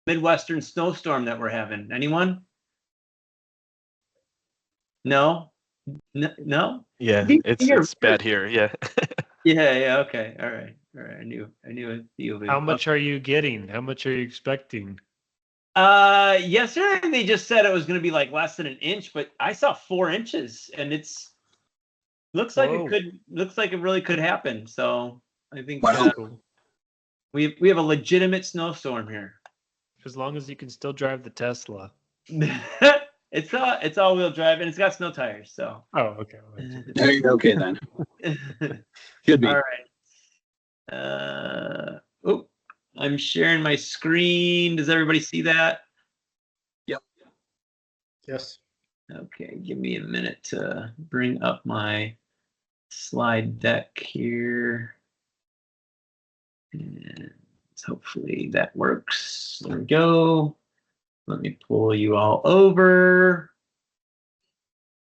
Midwestern snowstorm that we're having? Anyone? No? No? Yeah, it's bad here. Yeah. Yeah. Okay. All right. I knew a few of you. How much are you getting? How much are you expecting? Yesterday they just said it was going to be like less than an inch, but I saw 4 inches, and looks like it really could happen. So I think cool. we have a legitimate snowstorm here. As long as you can still drive the Tesla. It's all-wheel drive, and it's got snow tires. So. Oh, okay. Okay then. Should be. All right. I'm sharing my screen. Does everybody see that? Yep. Yes. Okay, give me a minute to bring up my slide deck here. And hopefully that works. There we go. Let me pull you all over.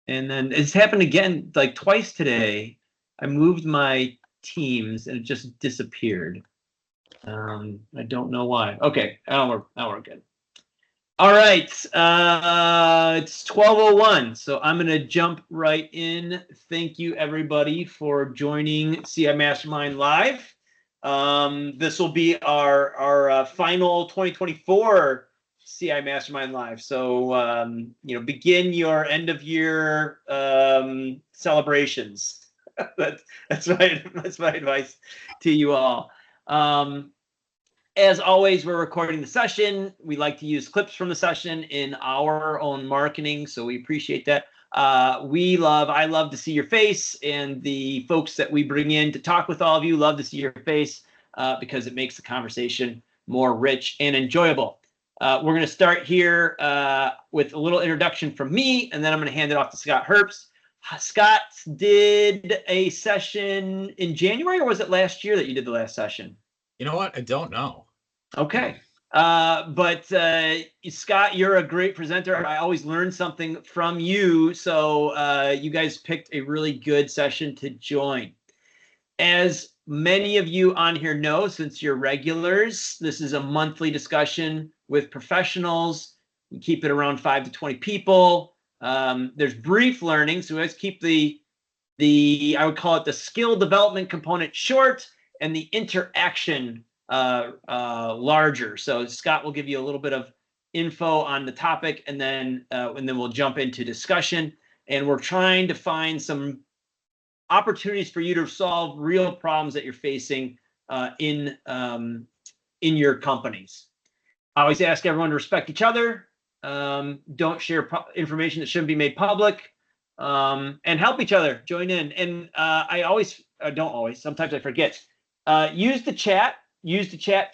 And then it's happened again, like twice today. I moved my Teams and it just disappeared. I don't know why. Okay, now we're good. All right, it's 12:01, so I'm going to jump right in. Thank you, everybody, for joining CI Mastermind Live. This will be our final 2024 CI Mastermind Live. So, begin your end of year celebrations. That's my advice to you all. As always, we're recording the session. We like to use clips from the session in our own marketing, so we appreciate that. I love to see your face, and the folks that we bring in to talk with all of you love to see your face because it makes the conversation more rich and enjoyable. We're going to start here with a little introduction from me, and then I'm going to hand it off to Scott Herbst. Scott did a session in January, or was it last year that you did the last session? You know what? I don't know. Okay. But Scott, you're a great presenter. I always learn something from you. So you guys picked a really good session to join. As many of you on here know, since you're regulars, this is a monthly discussion with professionals. We keep it around 5 to 20 people. There's brief learning. So let's keep the I would call it the skill development component short and the interaction larger. So Scott will give you a little bit of info on the topic, and then we'll jump into discussion. And we're trying to find some opportunities for you to solve real problems that you're facing in your companies. I always ask everyone to respect each other. Don't share information that shouldn't be made public, and help each other. Join in. And sometimes I forget. Use the chat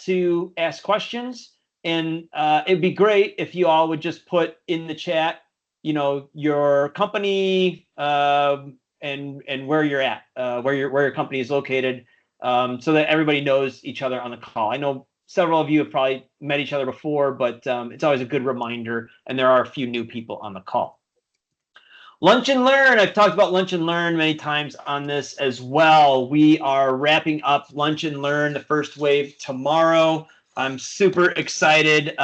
to ask questions, and it'd be great if you all would just put in the chat, your company and where you're at, where your company is located, so that everybody knows each other on the call. I know several of you have probably met each other before, but it's always a good reminder, and there are a few new people on the call. Lunch and Learn. I've talked about Lunch and Learn many times on this as well. We are wrapping up Lunch and Learn, the first wave, tomorrow. I'm super excited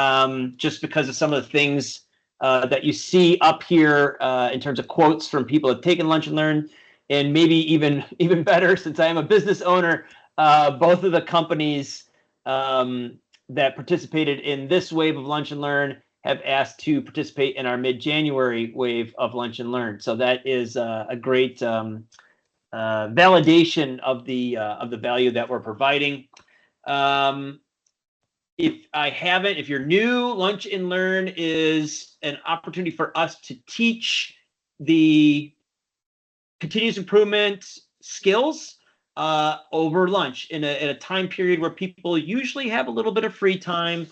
just because of some of the things that you see up here in terms of quotes from people who have taken Lunch and Learn, and maybe even better, since I am a business owner, both of the companies that participated in this wave of Lunch and Learn have asked to participate in our mid-January wave of Lunch and Learn. So that is a great validation of the value that we're providing. If you're new, Lunch and Learn is an opportunity for us to teach the continuous improvement skills over lunch in a time period where people usually have a little bit of free time.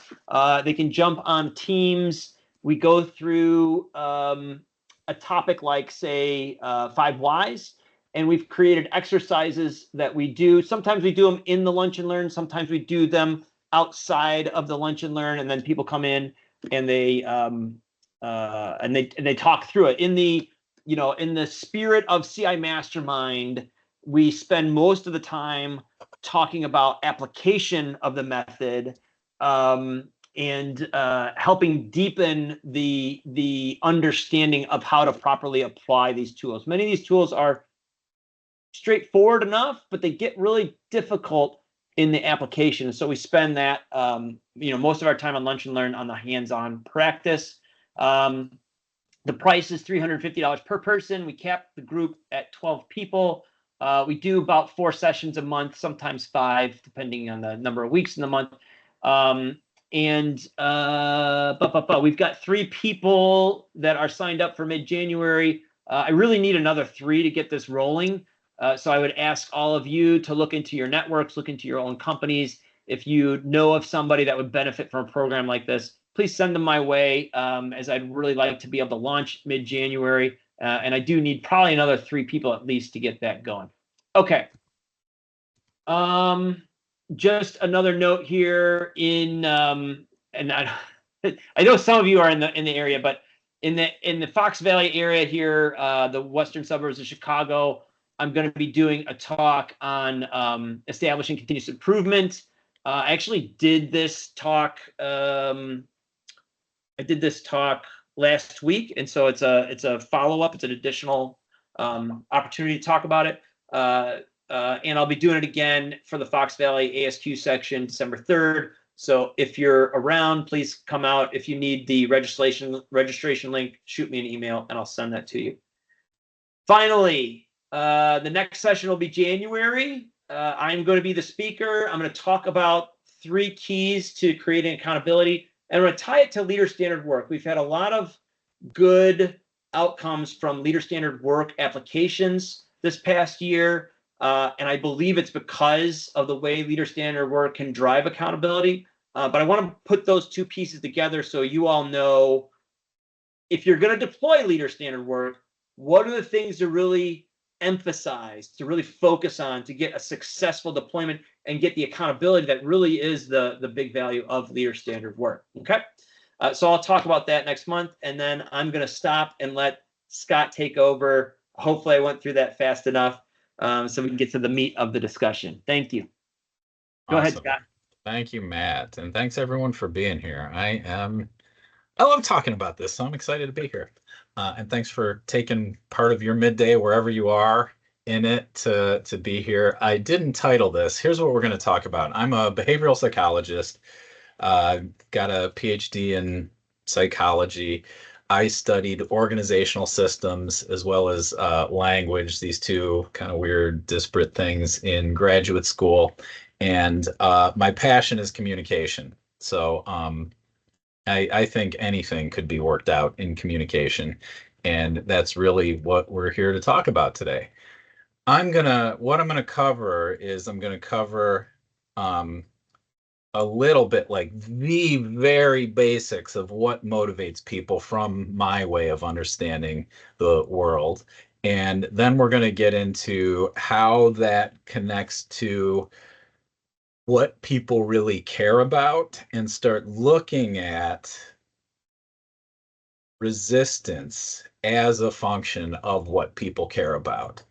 They can jump on Teams. We go through a topic like, say, 5 whys, and we've created exercises that we do. Sometimes we do them in the Lunch and Learn. Sometimes we do them outside of the Lunch and Learn, and then people come in and they talk through it. In the spirit of CI Mastermind, we spend most of the time talking about application of the method, and helping deepen the understanding of how to properly apply these tools. Many of these tools are straightforward enough, but they get really difficult in the application. So we spend that, most of our time on Lunch and Learn on the hands-on practice. The price is $350 per person. We cap the group at 12 people. We do about 4 sessions a month, sometimes 5, depending on the number of weeks in the month. We've got 3 people that are signed up for mid-January. I really need another 3 to get this rolling. So I would ask all of you to look into your networks, look into your own companies. If you know of somebody that would benefit from a program like this, please send them my way, as I'd really like to be able to launch mid-January. And I do need probably another 3 people at least to get that going. Okay. Just another note here and I know some of you are in the area, but in the Fox Valley area here, the western suburbs of Chicago, I'm going to be doing a talk on establishing continuous improvement. I actually did this talk. I did this talk last week, and so it's a follow-up. It's an additional opportunity to talk about it. And I'll be doing it again for the Fox Valley ASQ section December 3rd. So if you're around, please come out. If you need the registration link, shoot me an email and I'll send that to you. Finally, the next session will be January. I'm going to be the speaker. I'm going to talk about 3 keys to creating accountability, and I'm going to tie it to leader standard work. We've had a lot of good outcomes from leader standard work applications this past year. And I believe it's because of the way leader standard work can drive accountability. But I want to put those 2 pieces together so you all know, if you're going to deploy leader standard work, what are the things to really emphasize, to really focus on, to get a successful deployment and get the accountability that really is the big value of leader standard work. Okay. So I'll talk about that next month, and then I'm going to stop and let Scott take over. Hopefully I went through that fast enough. So we can get to the meat of the discussion. Thank you. Go ahead, Scott. Thank you, Matt. And thanks everyone for being here. I love talking about this, so I'm excited to be here. And thanks for taking part of your midday, wherever you are in it, to be here. I didn't title this. Here's what we're going to talk about. I'm a behavioral psychologist, got a Ph.D. in psychology. I studied organizational systems as well as language, these 2 kind of weird, disparate things, in graduate school. And my passion is communication. So I think anything could be worked out in communication. And that's really what we're here to talk about today. What I'm going to cover is I'm going to cover a little bit like the very basics of what motivates people from my way of understanding the world. And then we're going to get into how that connects to what people really care about and start looking at resistance as a function of what people care about.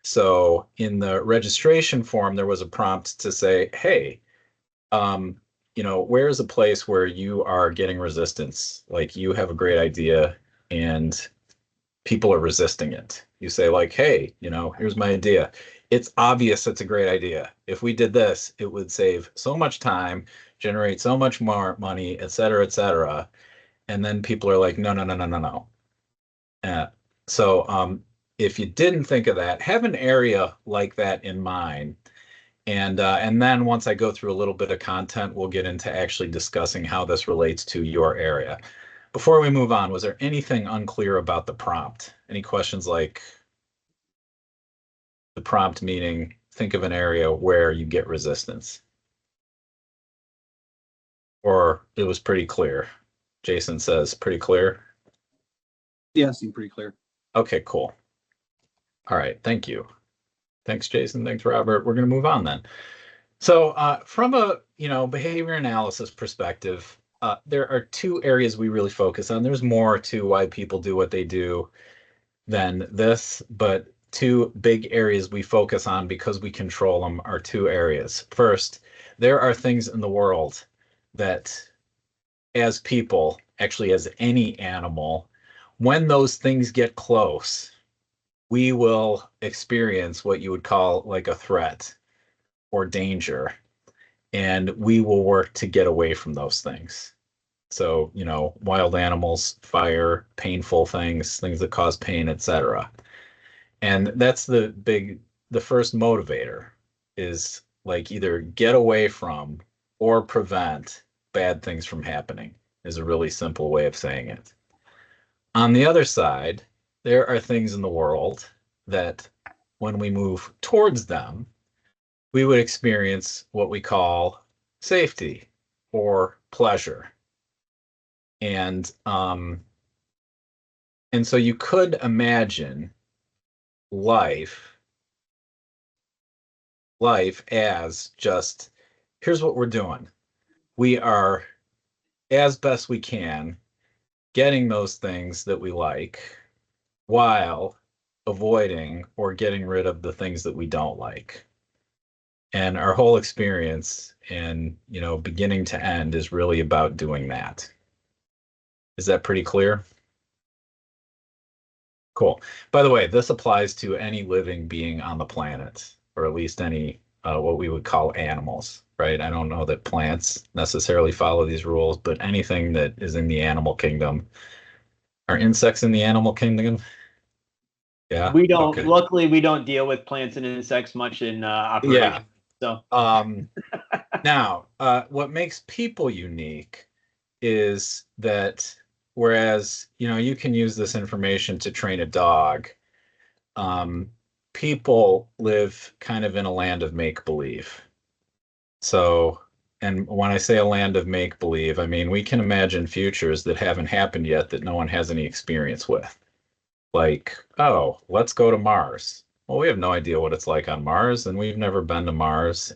So in the registration form, there was a prompt to say, hey, where's a place where you are getting resistance? Like, you have a great idea and people are resisting it. You say, like, hey, here's my idea. It's obvious it's a great idea. If we did this, it would save so much time, generate so much more money, et cetera, et cetera. And then people are like, no, no, no, no, no, no. So if you didn't think of that, have an area like that in mind. And then once I go through a little bit of content, we'll get into actually discussing how this relates to your area. Before we move on, was there anything unclear about the prompt? Any questions? Like, the prompt meaning, think of an area where you get resistance. Or it was pretty clear? Jason says pretty clear. Yeah, seemed pretty clear. Okay, cool. All right, thank you. Thanks, Jason. Thanks, Robert. We're going to move on then. So from a behavior analysis perspective, there are 2 areas we really focus on. There's more to why people do what they do than this, but 2 big areas we focus on because we control them are 2 areas. First, there are things in the world that as people, actually as any animal, when those things get close, we will experience what you would call like a threat or danger, and we will work to get away from those things. So, wild animals, fire, painful things that cause pain, etc. And that's the first motivator is like either get away from or prevent bad things from happening, is a really simple way of saying it. On the other side, there are things in the world that when we move towards them, we would experience what we call safety or pleasure. And so you could imagine life as just, here's what we're doing. We are, as best we can, getting those things that we like while avoiding or getting rid of the things that we don't like. And our whole experience and, beginning to end is really about doing that. Is that pretty clear? Cool. By the way, this applies to any living being on the planet, or at least any what we would call animals, right? I don't know that plants necessarily follow these rules, but anything that is in the animal kingdom. Are insects in the animal kingdom? Yeah. We don't. Okay. Luckily, we don't deal with plants and insects much in operation. Yeah. So. Now, what makes people unique is that whereas, you can use this information to train a dog, people live kind of in a land of make-believe. So, and when I say a land of make-believe, I mean, we can imagine futures that haven't happened yet that no one has any experience with. Like, oh, let's go to Mars. Well, we have no idea what it's like on Mars, and we've never been to Mars.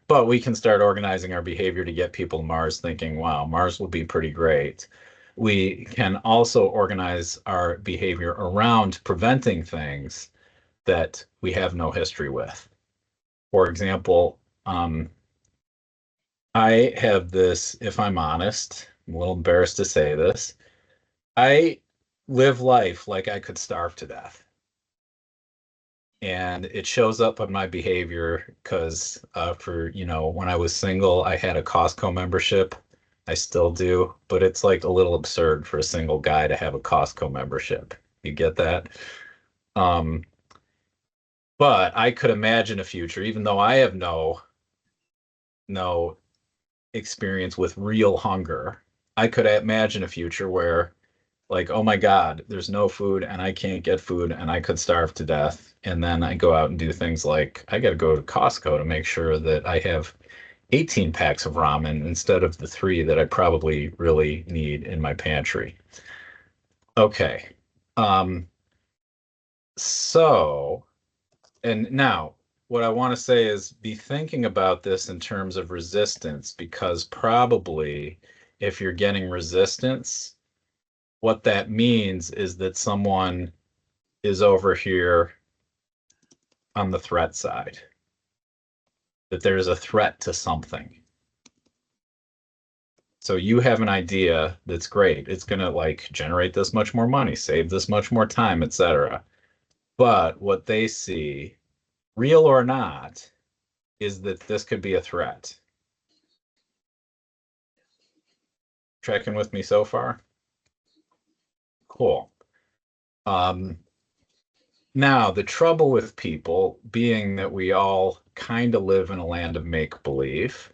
But we can start organizing our behavior to get people to Mars thinking, wow, Mars will be pretty great. We can also organize our behavior around preventing things that we have no history with. For example, I have this, if I'm honest, I'm a little embarrassed to say this, I live life like I could starve to death. And it shows up on my behavior because when I was single, I had a Costco membership. I still do, but it's like a little absurd for a single guy to have a Costco membership. You get that? But I could imagine a future, even though I have no experience with real hunger. I could imagine a future where, like, oh my God, there's no food and I can't get food and I could starve to death. And then I go out and do things like I got to go to Costco to make sure that I have 18 packs of ramen instead of the 3 that I probably really need in my pantry. Okay. And now what I want to say is be thinking about this in terms of resistance, because probably if you're getting resistance, what that means is that someone is over here on the threat side, that there's a threat to something. So you have an idea that's great. It's going to like generate this much more money, save this much more time, etc. But what they see, real or not, is that this could be a threat. Tracking with me so far? Cool. Now, the trouble with people, being that we all kind of live in a land of make-believe,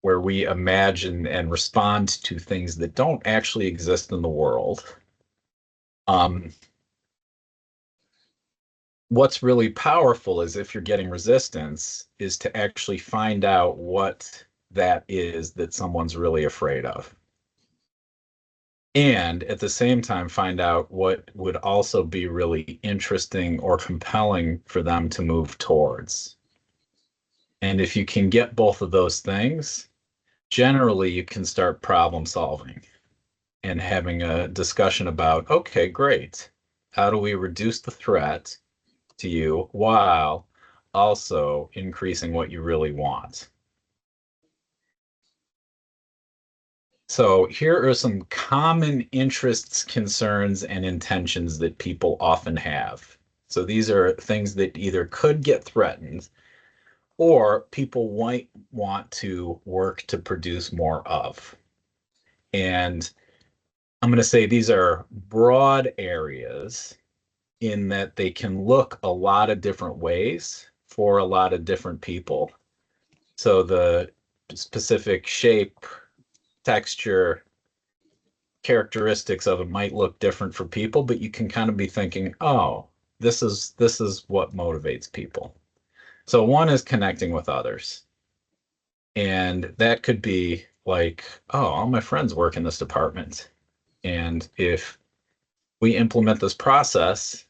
where we imagine and respond to things that don't actually exist in the world. What's really powerful is if you're getting resistance, is to actually find out what that is that someone's really afraid of. And at the same time, find out what would also be really interesting or compelling for them to move towards. And if you can get both of those things, generally you can start problem solving and having a discussion about, okay, great. How do we reduce the threat to you while also increasing what you really want? So here are some common interests, concerns, and intentions that people often have. So these are things that either could get threatened or people might want to work to produce more of. And I'm going to say these are broad areas in that they can look a lot of different ways for a lot of different people. So the specific shape, texture, characteristics of it might look different for people, but you can kind of be thinking, oh, this is what motivates people. So one is connecting with others. And that could be like, oh, all my friends work in this department. And if we implement this process,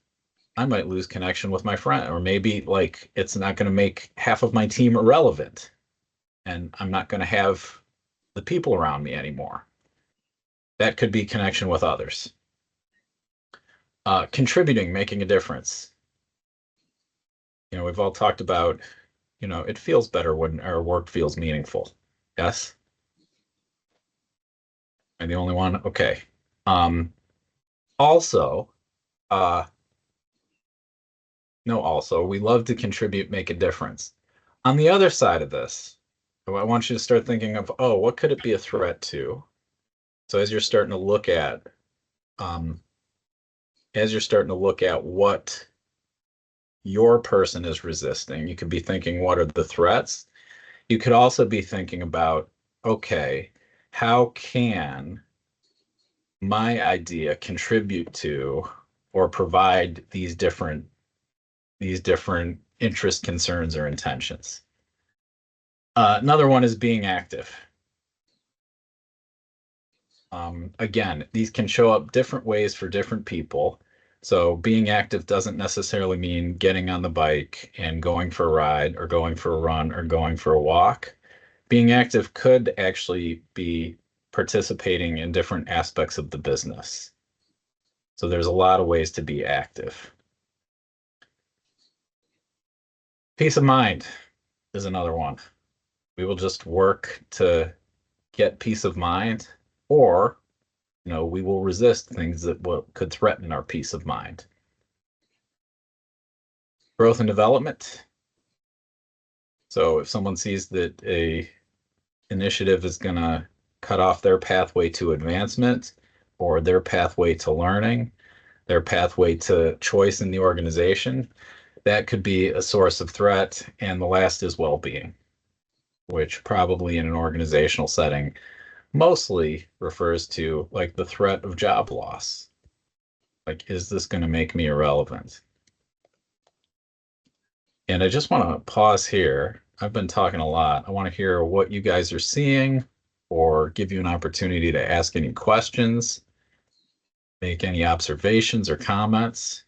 I might lose connection with my friend, or maybe like it's not going to make half of my team irrelevant and I'm not going to have the people around me anymore. That could be connection with others. Contributing, making a difference. You know, we've all talked about, you know, it feels better when our work feels meaningful. Yes? Am I the only one? Okay. Also, we love to contribute, make a difference. On the other side of this, I want you to start thinking of, oh, what could it be a threat to? So as you're starting to look at, what your person is resisting, you could be thinking, what are the threats? You could also be thinking about, okay, how can my idea contribute to or provide these different interests, concerns, or intentions? Another one is being active. Again, these can show up different ways for different people. So being active doesn't necessarily mean getting on the bike and going for a ride or going for a run or going for a walk. Being active could actually be participating in different aspects of the business. So there's a lot of ways to be active. Peace of mind is another one. We will just work to get peace of mind, or we will resist things that could threaten our peace of mind. Growth and development. So if someone sees that a initiative is going to cut off their pathway to advancement or their pathway to learning, their pathway to choice in the organization, that could be a source of threat. And the last is well-being, which probably in an organizational setting mostly refers to like the threat of job loss. Like, is this going to make me irrelevant? And I just want to pause here. I've been talking a lot. I want to hear what you guys are seeing or give you an opportunity to ask any questions, make any observations or comments.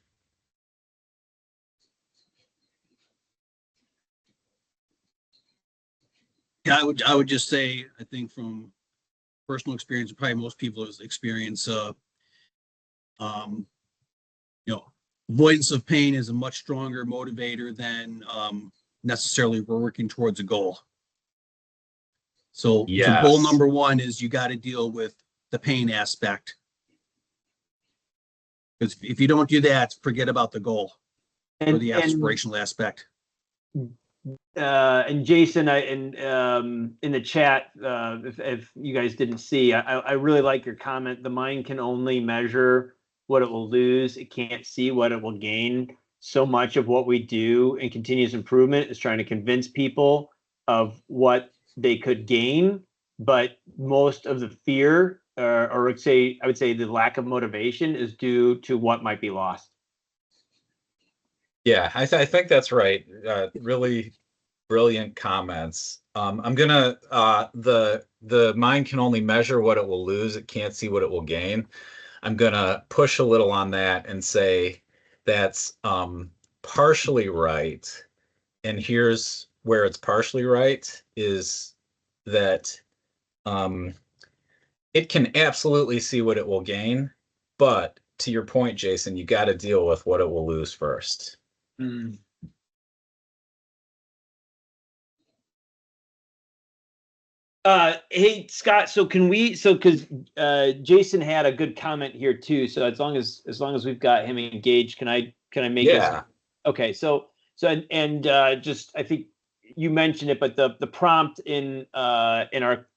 Yeah, I would just say, I think from personal experience, probably most people's experience, avoidance of pain is a much stronger motivator than necessarily we're working towards a goal. So goal number one is you got to deal with the pain aspect. Because if you don't do that, forget about the goal or the aspirational aspect. And Jason, in the chat, if you guys didn't see, I really like your comment. The mind can only measure what it will lose. It can't see what it will gain. So much of what we do in continuous improvement is trying to convince people of what they could gain, but most of the fear, or I would say the lack of motivation, is due to what might be lost. Yeah, I think that's right. Really brilliant comments. I'm gonna the mind can only measure what it will lose. It can't see what it will gain. I'm gonna push a little on that and say that's partially right. And here's where it's partially right, is that it can absolutely see what it will gain, but to your point, Jason, you got to deal with what it will lose first. Hey Scott, so because Jason had a good comment here too. So as long as we've got him engaged, can I make Yeah. Okay, and just I think you mentioned it, but the prompt in our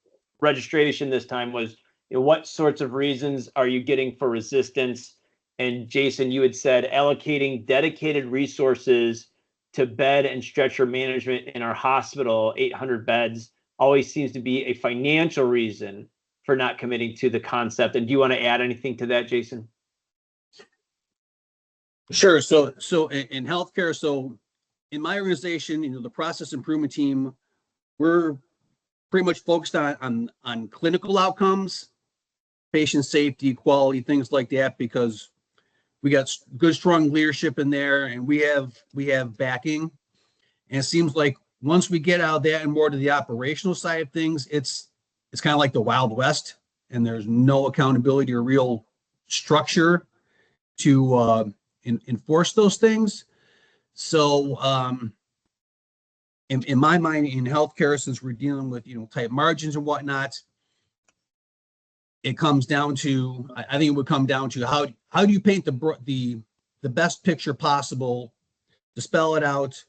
registration this time was, what sorts of reasons are you getting for resistance? And Jason, you had said allocating dedicated resources to bed and stretcher management in our hospital, 800 beds, always seems to be a financial reason for not committing to the concept. And do you want to add anything to that, Jason? Sure. So in healthcare, so in my organization, the process improvement team, we're pretty much focused on clinical outcomes, patient safety, quality, things like that, because we got good, strong leadership in there, and we have backing. And it seems like once we get out of that and more to the operational side of things, it's kind of like the Wild West, and there's no accountability or real structure to enforce those things. So in my mind, in healthcare, since we're dealing with tight margins and whatnot, it comes down to, I think it would come down to how do you paint the best picture possible, to spell it out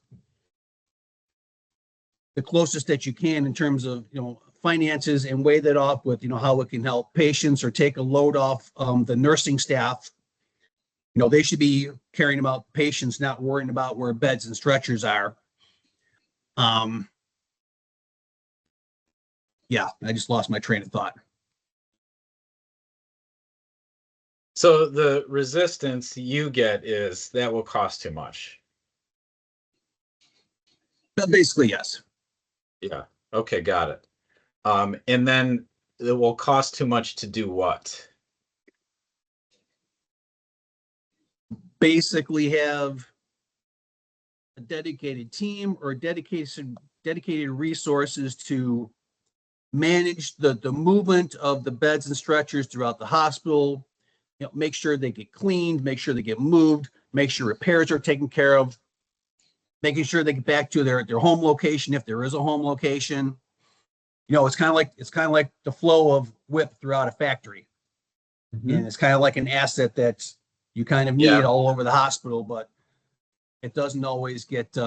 the closest that you can in terms of finances, and weigh that off with how it can help patients or take a load off the nursing staff. They should be caring about patients, not worrying about where beds and stretchers are. Yeah, I just lost my train of thought. So the resistance you get is that will cost too much. But basically, yes. Yeah. Okay, got it. And then it will cost too much to do what? Basically have a dedicated team or dedicated resources to manage the movement of the beds and stretchers throughout the hospital, make sure they get cleaned, make sure they get moved, make sure repairs are taken care of, making sure they get back to their home location if there is a home location. It's kind of like the flow of WIP throughout a factory. Mm-hmm. And it's kind of like an asset that you kind of need all over the hospital, but it doesn't always get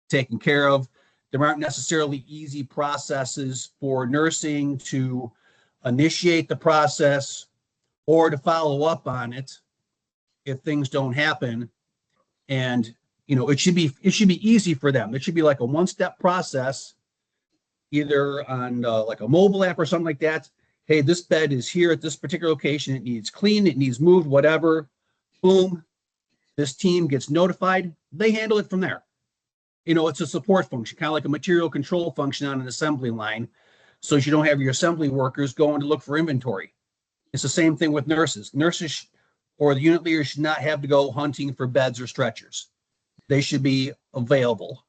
taken care of. There aren't necessarily easy processes for nursing to initiate the process or to follow up on it if things don't happen. And it should be easy for them. It should be like a one-step process, either on like a mobile app or something like that. Hey, this bed is here at this particular location. It needs cleaned, it needs moved, whatever. Boom. This team gets notified. They handle it from there. It's a support function, kind of like a material control function on an assembly line. So you don't have your assembly workers going to look for inventory. It's the same thing with nurses. Nurses or the unit leaders should not have to go hunting for beds or stretchers. They should be available,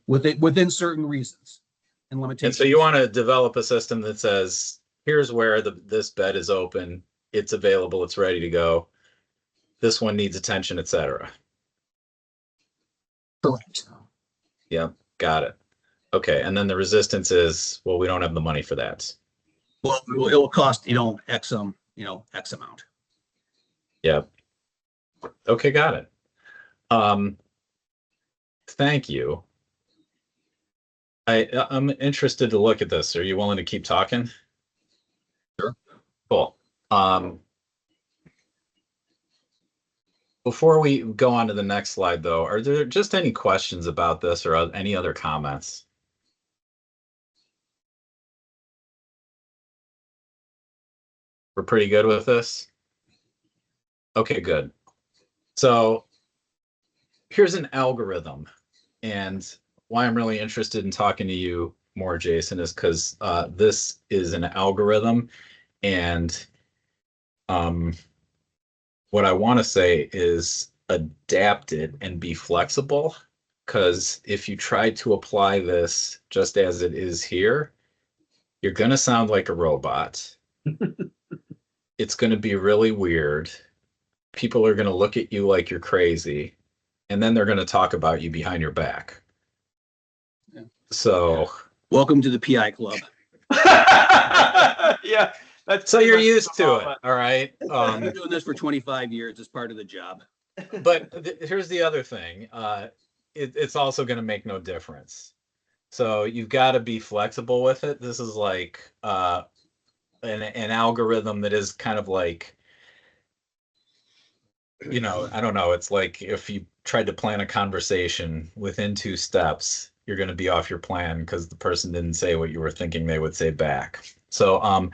within certain reasons and limitations. And so you want to develop a system that says, here's where this bed is open, it's available, it's ready to go. This one needs attention, etc. Correct. Yeah, got it. Okay, and then the resistance is, well, we don't have the money for that. Well, it will cost X amount. Yeah. Okay, got it. Thank you. I'm interested to look at this. Are you willing to keep talking? Sure. Cool. Before we go on to the next slide, though, are there just any questions about this or any other comments? We're pretty good with this? Okay, good. So here's an algorithm, and why I'm really interested in talking to you more, Jason, is because this is an algorithm, and what I want to say is adapt it and be flexible, because if you try to apply this just as it is here, you're going to sound like a robot. It's going to be really weird. People are going to look at you like you're crazy, and then they're going to talk about you behind your back. Yeah. So Welcome to the PI club. Yeah. That's So you're pretty much used to it, but- all right? I've been doing this for 25 years as part of the job. But here's the other thing. It's also going to make no difference. So you've got to be flexible with it. This is like an algorithm that is kind of like, you know, I don't know. It's like if you tried to plan a conversation within 2 steps, you're going to be off your plan because the person didn't say what you were thinking they would say back. So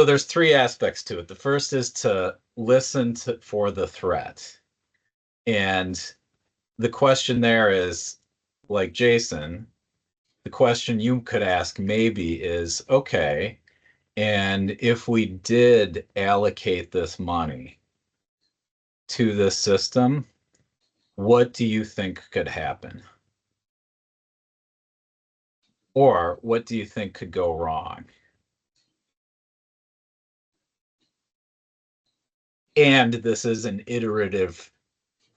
there's 3 aspects to it. The first is to listen for the threat. And the question there is, like Jason, the question you could ask maybe is, okay, and if we did allocate this money to this system, what do you think could happen? Or what do you think could go wrong? And this is an iterative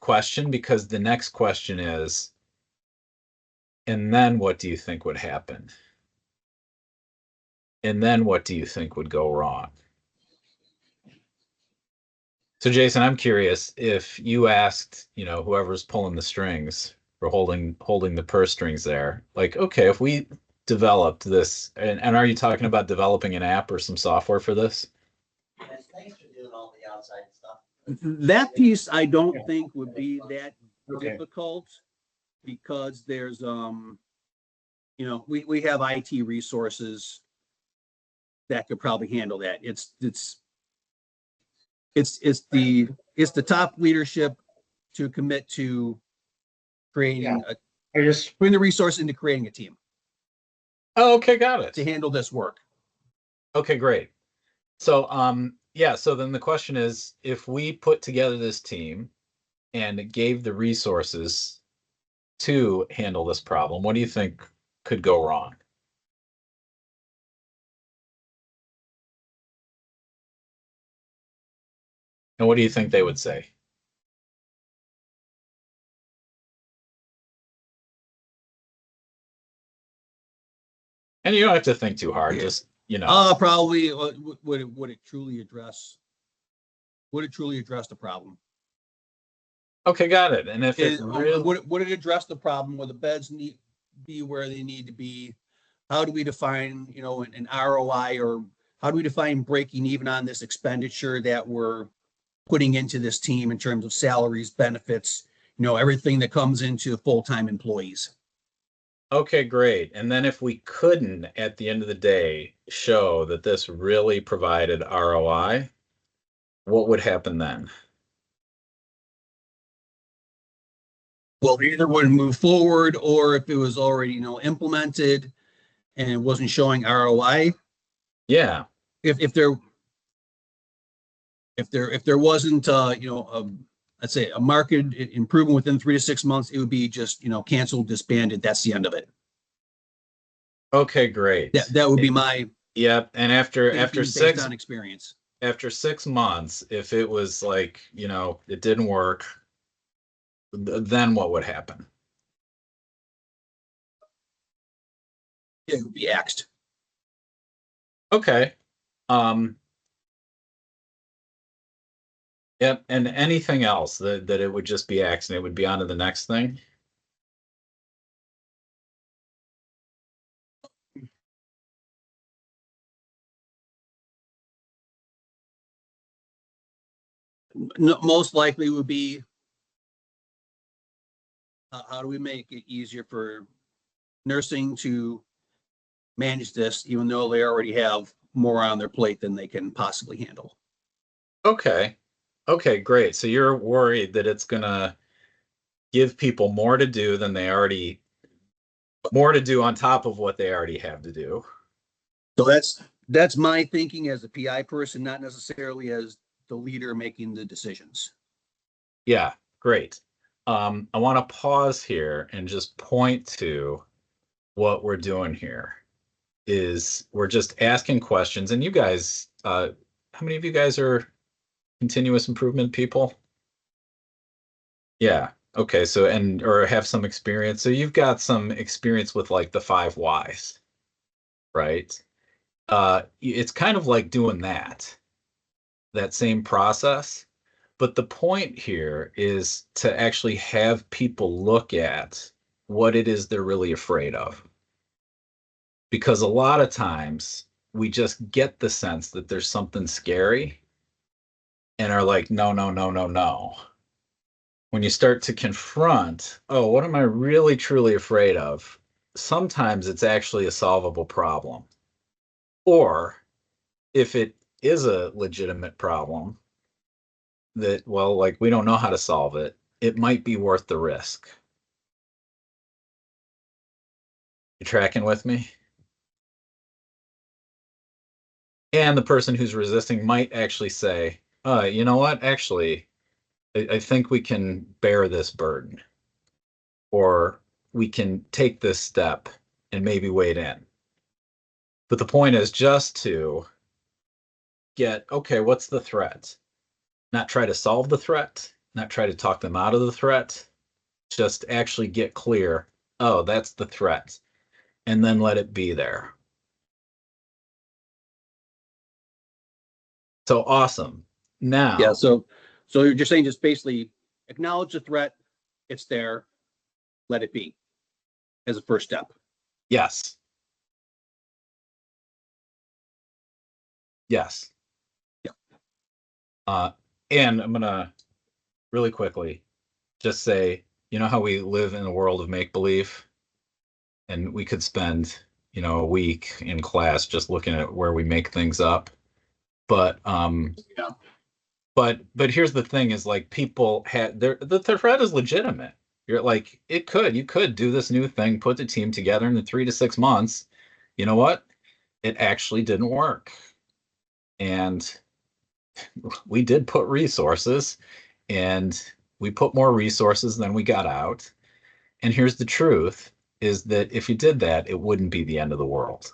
question because the next question is, and then what do you think would happen? And then what do you think would go wrong? So Jason, I'm curious if you asked, you know, whoever's pulling the strings or holding the purse strings there, like, okay, if we developed this, and are you talking about developing an app or some software for this? Yes, thanks for doing all the outside stuff. That piece I don't think would be that Okay. difficult because there's you know, we have IT resources that could probably handle that. It's the top leadership to commit to creating putting the resource into creating a team Oh, okay, got it. to handle this work. Okay, great. So, yeah, so then the question is, if we put together this team and gave the resources to handle this problem, what do you think could go wrong? And what do you think they would say? And you don't have to think too hard, just, you know. Probably would it truly address the problem? Okay, got it. And if it really, Would it address the problem where the beds need be where they need to be? How do we define, you know, an ROI, or how do we define breaking even on this expenditure that we're putting into this team in terms of salaries, benefits, you know, everything that comes into full-time employees? okay, great. And then if we couldn't, at the end of the day, show that this really provided ROI, what would happen then? Well, they either wouldn't move forward, or if it was already, you know, implemented and it wasn't showing ROI, Yeah. if there wasn't you know, let's say a market improvement within 3 to 6 months, it would be just, you know, canceled, disbanded. That's the end of it. Okay, great. That would be my Yep. And after thinking based six on experience. after 6 months, if it was like, you know, it didn't work, then what would happen? It would be axed. Okay. Yep. And anything else that it would just be X and it would be on to the next thing? Most likely would be how do we make it easier for nursing to manage this, even though they already have more on their plate than they can possibly handle. Okay. Okay, great. So you're worried that it's gonna give people more to do than more to do on top of what they already have to do. So that's my thinking as a PI person, not necessarily as the leader making the decisions. Yeah, great. I want to pause here and just point to what we're doing here is we're just asking questions. And you guys, how many of you guys are continuous improvement people? Yeah. Okay. So, or have some experience. So you've got some experience with like the 5 whys. right? It's kind of like doing that same process. But the point here is to actually have people look at what it is they're really afraid of. Because a lot of times we just get the sense that there's something scary and are like, no, no, no, no, no. When you start to confront, oh, what am I really truly afraid of? Sometimes it's actually a solvable problem. Or if it is a legitimate problem that, well, like we don't know how to solve it, it might be worth the risk. You tracking with me? And the person who's resisting might actually say, you know what? Actually, I think we can bear this burden, or we can take this step and maybe wade in. But the point is just to get, okay, what's the threat? Not try to solve the threat, not try to talk them out of the threat, just actually get clear, oh, that's the threat, and then let it be there. So awesome. Now, Yeah. So you're saying just basically acknowledge the threat. It's there. Let it be as a first step. yes. Yes. Yeah. And I'm gonna really quickly just say, you know how we live in a world of make-believe, and we could spend, a week in class just looking at where we make things up. But Yeah. but here's the thing: is like people had the threat is legitimate. You're like, you could do this new thing, put the team together in the 3 to 6 months. You know what? It actually didn't work, and we did put resources, and we put more resources than we got out. And here's the truth is that if you did that, it wouldn't be the end of the world.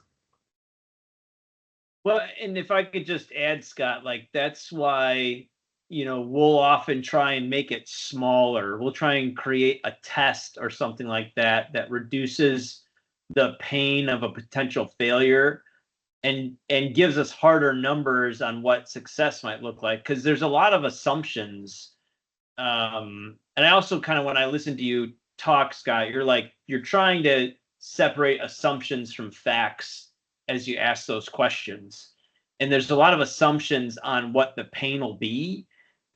Well, and if I could just add, Scott, like that's why, we'll often try and make it smaller. We'll try and create a test or something like that that reduces the pain of a potential failure and gives us harder numbers on what success might look like, because there's a lot of assumptions. And I also kind of, when I listen to you talk, Scott, you're trying to separate assumptions from facts as you ask those questions. And there's a lot of assumptions on what the pain will be.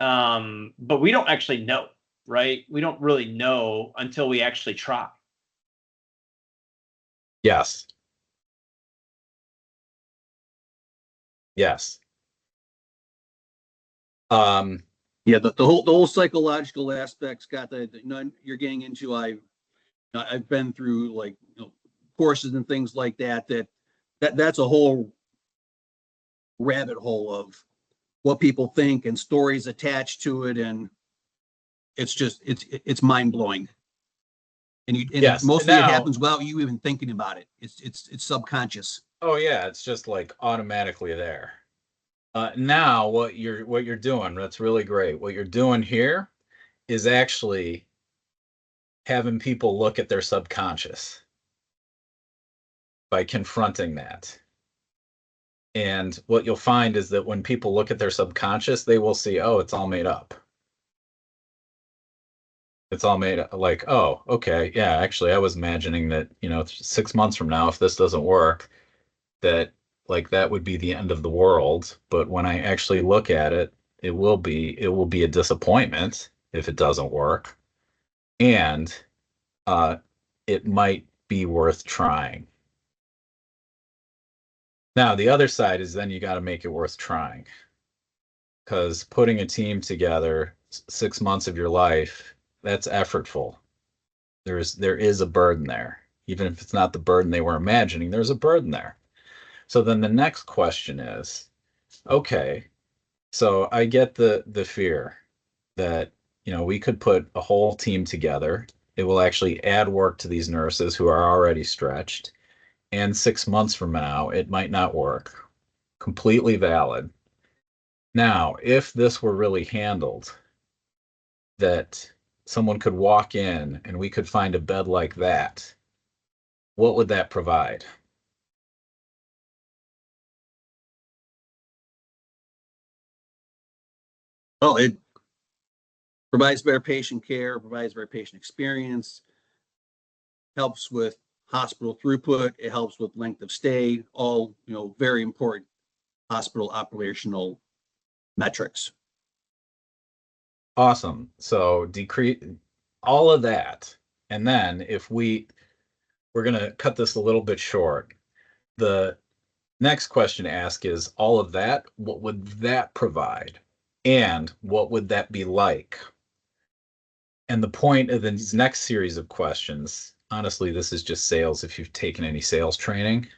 But we don't actually know, right? We don't really know until we actually try. Yes. Yes. Yeah. The whole psychological aspect, Scott, that you're getting into. I've been through like courses and things like that. That's a whole rabbit hole of what people think and stories attached to it, and it's mind blowing. And yes. Mostly Now, it happens without you even thinking about it. It's subconscious. oh yeah, it's just like automatically there. Now what you're doing, that's really great. What you're doing here is actually having people look at their subconscious by confronting that. And what you'll find is that when people look at their subconscious, they will see, oh, it's all made up. It's all made up. Like, oh, okay, yeah, actually, I was imagining that, 6 months from now, if this doesn't work, that like that would be the end of the world. But when I actually look at it, it will be a disappointment if it doesn't work. And it might be worth trying. Now, the other side is then you got to make it worth trying, because putting a team together 6 months of your life, that's effortful. There is a burden there. Even if it's not the burden they were imagining, there's a burden there. So then the next question is, okay, so I get the fear that, we could put a whole team together. It will actually add work to these nurses who are already stretched. And 6 months from now, it might not work. Completely valid. Now, if this were really handled, that someone could walk in and we could find a bed like that, what would that provide? Well, it provides better patient care, provides better patient experience, helps with hospital throughput, it helps with length of stay, all, very important hospital operational metrics. Awesome. So decrease all of that. And then if we're going to cut this a little bit short, the next question to ask is all of that, what would that provide? And what would that be like? And the point of these next series of questions, honestly, this is just sales if you've taken any sales training,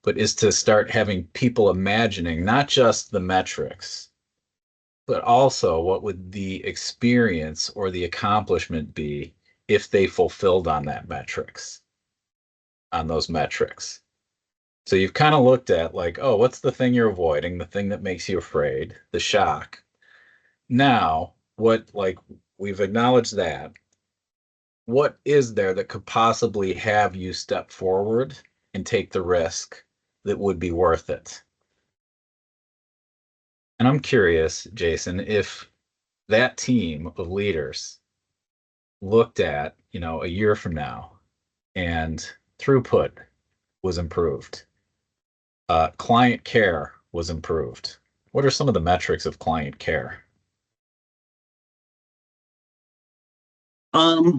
but is to start having people imagining not just the metrics, but also what would the experience or the accomplishment be if they fulfilled on those metrics. So you've kind of looked at like, oh, what's the thing you're avoiding, the thing that makes you afraid, the shock. Now, we've acknowledged that. What is there that could possibly have you step forward and take the risk that would be worth it? And I'm curious, Jason, if that team of leaders looked at, a year from now and throughput was improved, client care was improved. What are some of the metrics of client care?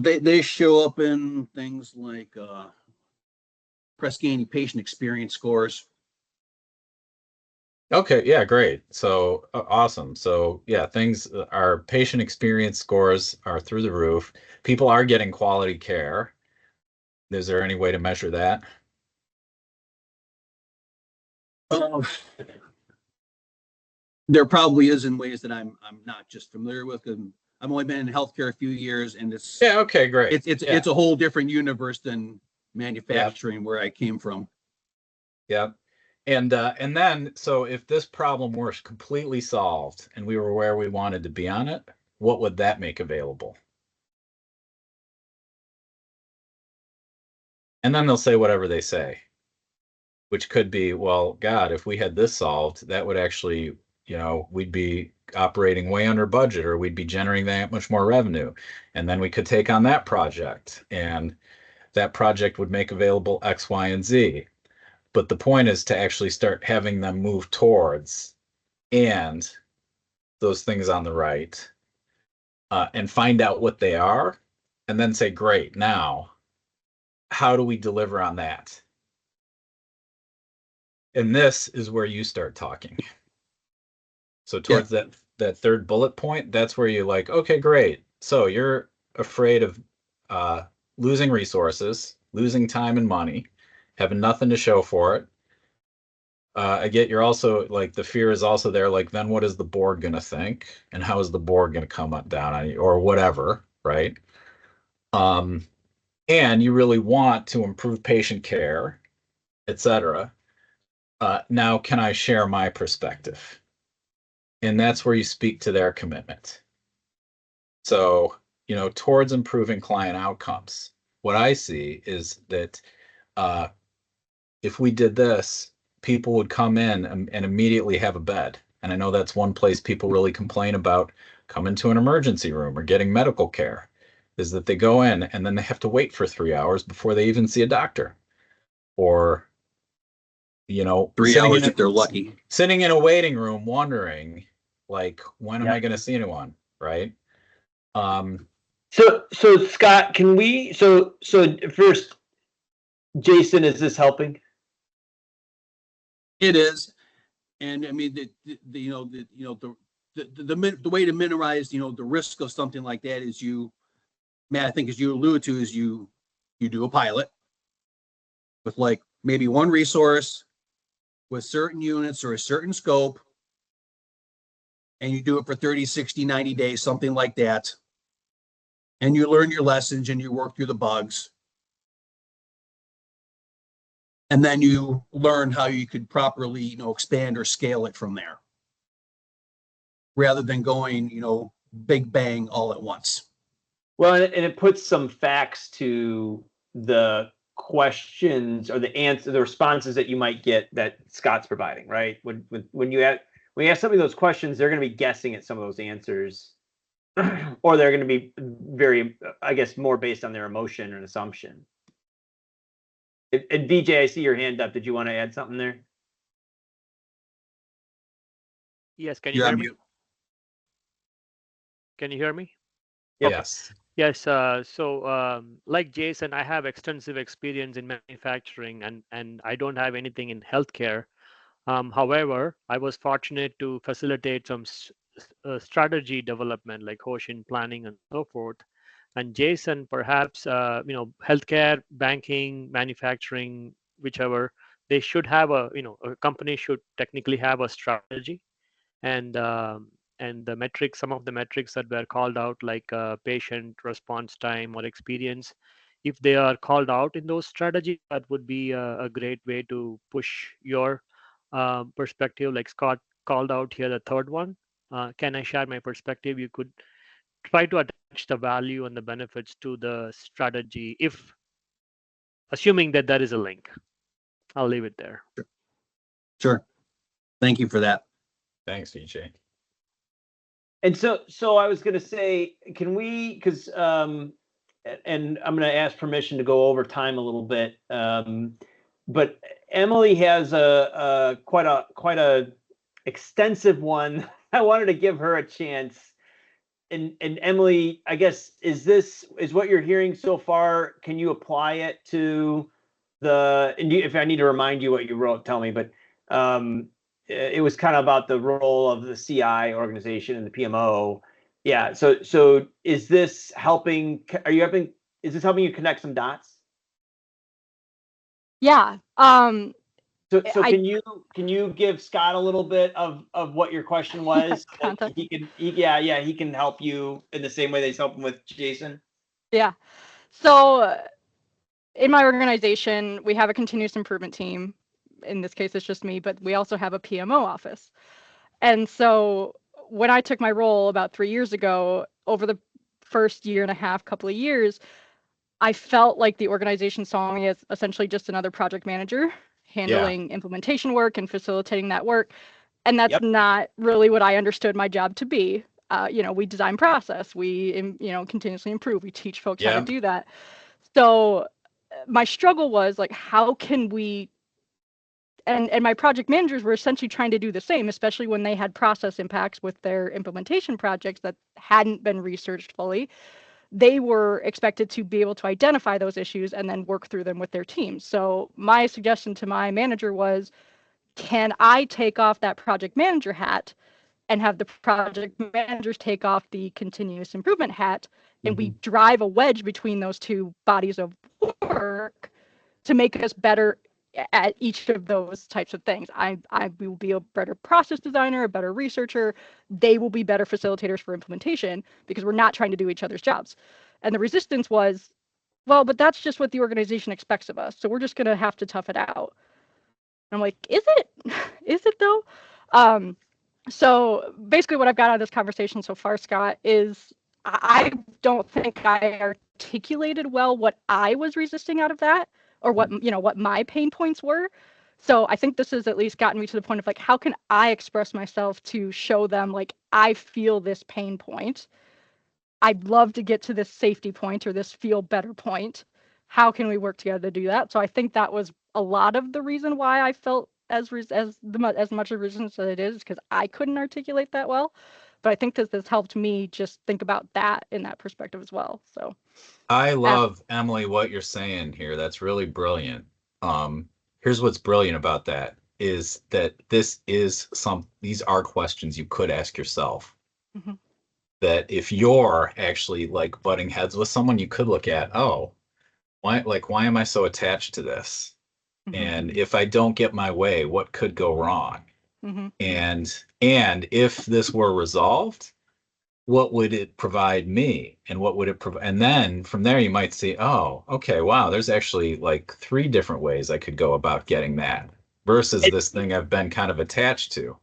They show up in things like Press Ganey patient experience scores. Okay, yeah, great. So awesome. So yeah, our patient experience scores are through the roof. People are getting quality care. Is there any way to measure that? There probably is in ways that I'm not just familiar with, because I've only been in healthcare a few years, and it's okay, great. It's a whole different universe than manufacturing where I came from. Yeah. And then, so if this problem were completely solved and we were where we wanted to be on it, what would that make available? And then they'll say whatever they say, which could be, well, God, if we had this solved, that would actually, we'd be operating way under budget, or we'd be generating that much more revenue. And then we could take on that project, and that project would make available X, Y, and Z. But the point is to actually start having them move towards and those things on the right, and find out what they are, and then say, great, now, how do we deliver on that? And this is where you start talking. So towards that third bullet point, that's where you're like, okay, great. So you're afraid of losing resources, losing time and money, having nothing to show for it. I get you're also like, the fear is also there, like, then what is the board going to think? And how is the board going to come down on you, or whatever, right? And you really want to improve patient care, etc. Now, can I share my perspective? And that's where you speak to their commitment. So, towards improving client outcomes, what I see is that if we did this, people would come in and immediately have a bed. And I know that's one place people really complain about coming to an emergency room or getting medical care, is that they go in and then they have to wait for 3 hours before they even see a doctor. Or, 3 hours if they're lucky. Sitting in a waiting room wondering, like, when am I going to see anyone, right? So Scott, can we, so first, Jason, is this helping? It is. And I mean, the way to minimize, the risk of something like that is Matt, I think as you alluded to, is you do a pilot with like maybe one resource with certain units or a certain scope, and you do it for 30, 60, 90 days, something like that. And you learn your lessons and you work through the bugs. And then you learn how you could properly, expand or scale it from there, rather than going, big bang all at once. Well, and it puts some facts to the questions or the responses that you might get that Scott's providing, right? When when you ask somebody those questions, they're going to be guessing at some of those answers, or they're going to be very, I guess, more based on their emotion and assumption. And VJ, I see your hand up. Did you want to add something there? Yes, can you You're hear on me? mute. Can you hear me? Yep. Yes. Yes. Like Jason, I have extensive experience in manufacturing, and I don't have anything in healthcare. However, I was fortunate to facilitate some strategy development, like Hoshin planning and so forth. And Jason, perhaps, healthcare, banking, manufacturing, whichever, they should have a company should technically have a strategy. And the metrics, some of the metrics that were called out, like patient response time or experience, if they are called out in those strategies, that would be a great way to push your perspective. Like Scott called out here, the third one. Can I share my perspective? You could try to attach the value and the benefits to the strategy, if assuming that there is a link. I'll leave it there. Sure. Thank you for that. Thanks, VJ. And so I was going to say, can we, because, and I'm going to ask permission to go over time a little bit, but Emily has quite a extensive one. I wanted to give her a chance. And Emily, I guess, is what you're hearing so far, can you apply it to if I need to remind you what you wrote, tell me, but it was kind of about the role of the CI organization and the PMO. Yeah. So is this helping? Is this helping you connect some dots? Yeah. So can you give Scott a little bit of what your question was? Context. He can help you in the same way that he's helping with Jason. Yeah. So in my organization, we have a continuous improvement team. In this case, it's just me, but we also have a PMO office. And so when I took my role about 3 years ago, over the first year and a half, couple of years, I felt like the organization saw me as essentially just another project manager handling implementation work and facilitating that work. And that's not really what I understood my job to be. We design process, we continuously improve, we teach folks how to do that. So my struggle was like, how can we, and my project managers were essentially trying to do the same, especially when they had process impacts with their implementation projects that hadn't been researched fully. They were expected to be able to identify those issues and then work through them with their teams. So my suggestion to my manager was, can I take off that project manager hat and have the project managers take off the continuous improvement hat, and we drive a wedge between those two bodies of work to make us better at each of those types of things. I will be a better process designer, a better researcher. They will be better facilitators for implementation, because we're not trying to do each other's jobs. And the resistance was, well, but that's just what the organization expects of us, so we're just going to have to tough it out. And I'm like, is it? Is it though? So basically what I've got out of this conversation so far, Scott, is I don't think I articulated well what I was resisting out of that, or what my pain points were. So I think this has at least gotten me to the point of like, how can I express myself to show them like, I feel this pain point. I'd love to get to this safety point or this feel better point. How can we work together to do that? So I think that was a lot of the reason why I felt as much of resistance as it is, because I couldn't articulate that well. But I think this has helped me just think about that in that perspective as well. So I love, Emily, what you're saying here. That's really brilliant. Here's what's brilliant about that is that these are questions you could ask yourself. Mm-hmm. That if you're actually like butting heads with someone, you could look at, why am I so attached to this? Mm-hmm. And if I don't get my way, what could go wrong? Mm-hmm. And if this were resolved, what would it provide me? And what would it provide? And then from there, you might see, okay, wow, there's actually like 3 different ways I could go about getting that versus this thing I've been kind of attached to.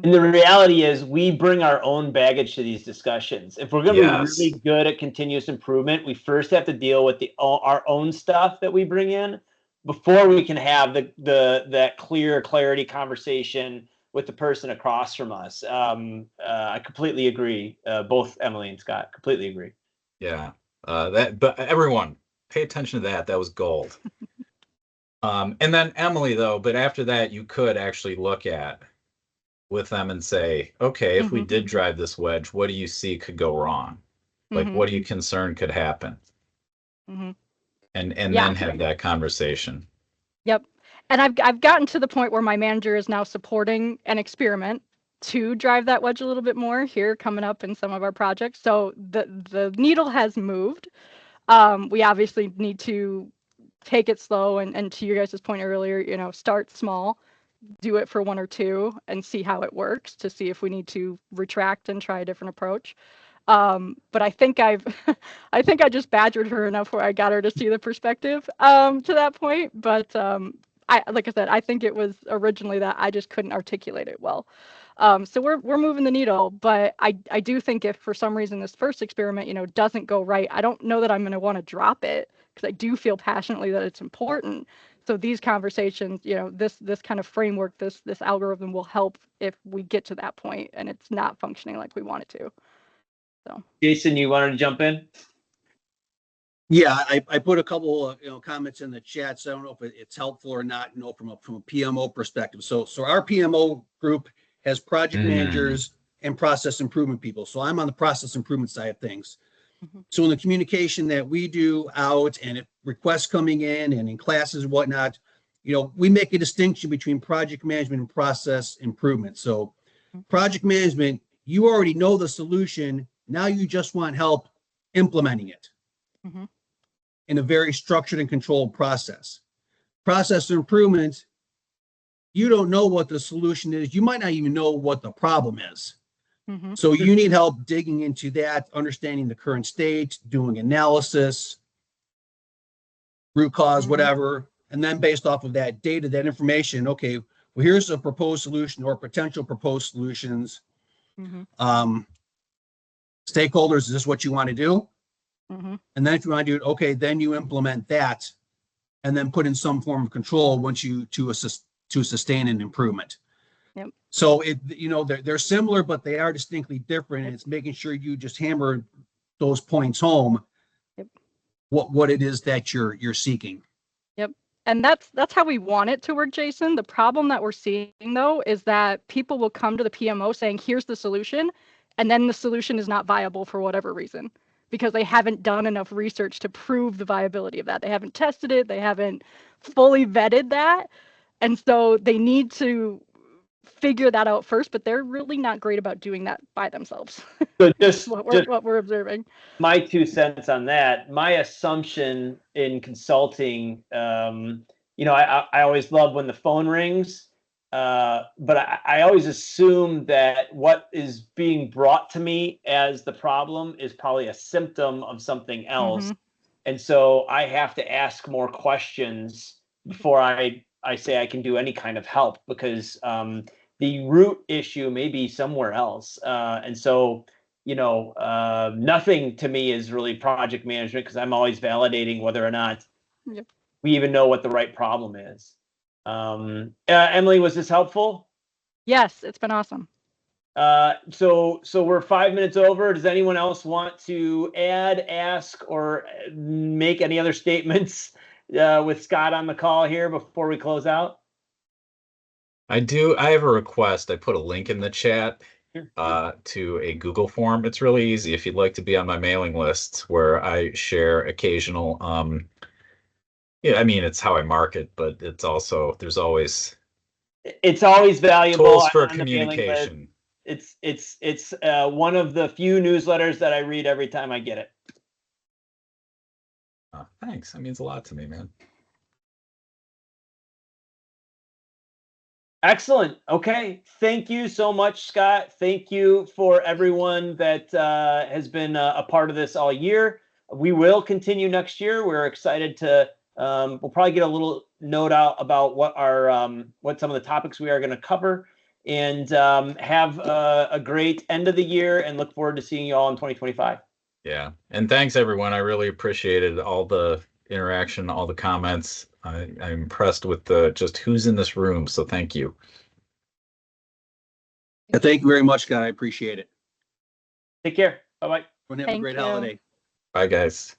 And the reality is we bring our own baggage to these discussions. If we're going to be really good at continuous improvement, we first have to deal with our own stuff that we bring in before we can have that clarity conversation with the person across from us. I completely agree. Both Emily and Scott completely agree. Yeah. But everyone pay attention to that. That was gold. And then Emily, though, but after that, you could actually look at with them and say, okay, if we did drive this wedge, what do you see could go wrong? Like, what are you concerned could happen? And then have that conversation. Yep. And I've gotten to the point where my manager is now supporting an experiment to drive that wedge a little bit more here coming up in some of our projects. So the needle has moved. We obviously need to take it slow and to you guys' point earlier, you know, start small, do it for 1 or 2 and see how it works to see if we need to retract and try a different approach. But I think I just badgered her enough where I got her to see the perspective to that point. But like I said, I think it was originally that I just couldn't articulate it well. So we're moving the needle, but I do think if for some reason this first experiment, you know, doesn't go right, I don't know that I'm going to want to drop it because I do feel passionately that it's important. So these conversations, you know, this kind of framework, this algorithm will help if we get to that point and it's not functioning like we want it to. So Jason, you wanted to jump in? Yeah, I put a couple of comments in the chat, so I don't know if it's helpful or not. You know, from a PMO perspective. So our PMO group has project managers and process improvement people. So I'm on the process improvement side of things. So in the communication that we do out and requests coming in and in classes and whatnot, you know, we make a distinction between project management and process improvement. So project management, you already know the solution. Now you just want help implementing it in a very structured and controlled process. Process improvement, you don't know what the solution is. You might not even know what the problem is. So you need help digging into that, understanding the current state, doing analysis, root cause, whatever. And then based off of that data, that information, okay, well, here's a proposed solution or potential proposed solutions. Stakeholders, is this what you want to do? And then if you want to do it, okay, then you implement that and then put in some form of control once you to sustain an improvement. So they're similar, but they are distinctly different. And it's making sure you just hammer those points home. What it is that you're seeking. And that's how we want it to work, Jason. The problem that we're seeing though is that people will come to the PMO saying, here's the solution, and then the solution is not viable for whatever reason, because they haven't done enough research to prove the viability of that. They haven't tested it, they haven't fully vetted that. And so they need to figure that out first, but they're really not great about doing that by themselves. So just what we're observing. My 2 cents on that. My assumption in consulting, I always love when the phone rings, but I always assume that what is being brought to me as the problem is probably a symptom of something else. And so I have to ask more questions before I say I can do any kind of help, because the root issue may be somewhere else. And so, nothing to me is really project management, because I'm always validating whether or not we even know what the right problem is. Emily, was this helpful? Yes, it's been awesome. So we're 5 minutes over. Does anyone else want to add, ask, or make any other statements with Scott on the call here before we close out? I do. I have a request. I put a link in the chat to a Google form. It's really easy if you'd like to be on my mailing list, where I share occasional it's how I market, but it's also it's always valuable tools for communication. It's one of the few newsletters that I read every time I get it. Thanks. That means a lot to me, man. Excellent. Okay. Thank you so much, Scott. Thank you for everyone that has been a part of this all year. We will continue next year. We're excited to, we'll probably get a little note out about what some of the topics we are going to cover, and have a great end of the year, and look forward to seeing you all in 2025. Yeah. And thanks, everyone. I really appreciated all the interaction, all the comments. I'm impressed with just who's in this room. So thank you. Thank you very much, Scott. I appreciate it. Take care. Bye bye. Everyone have a Thank great you. holiday. Bye, guys.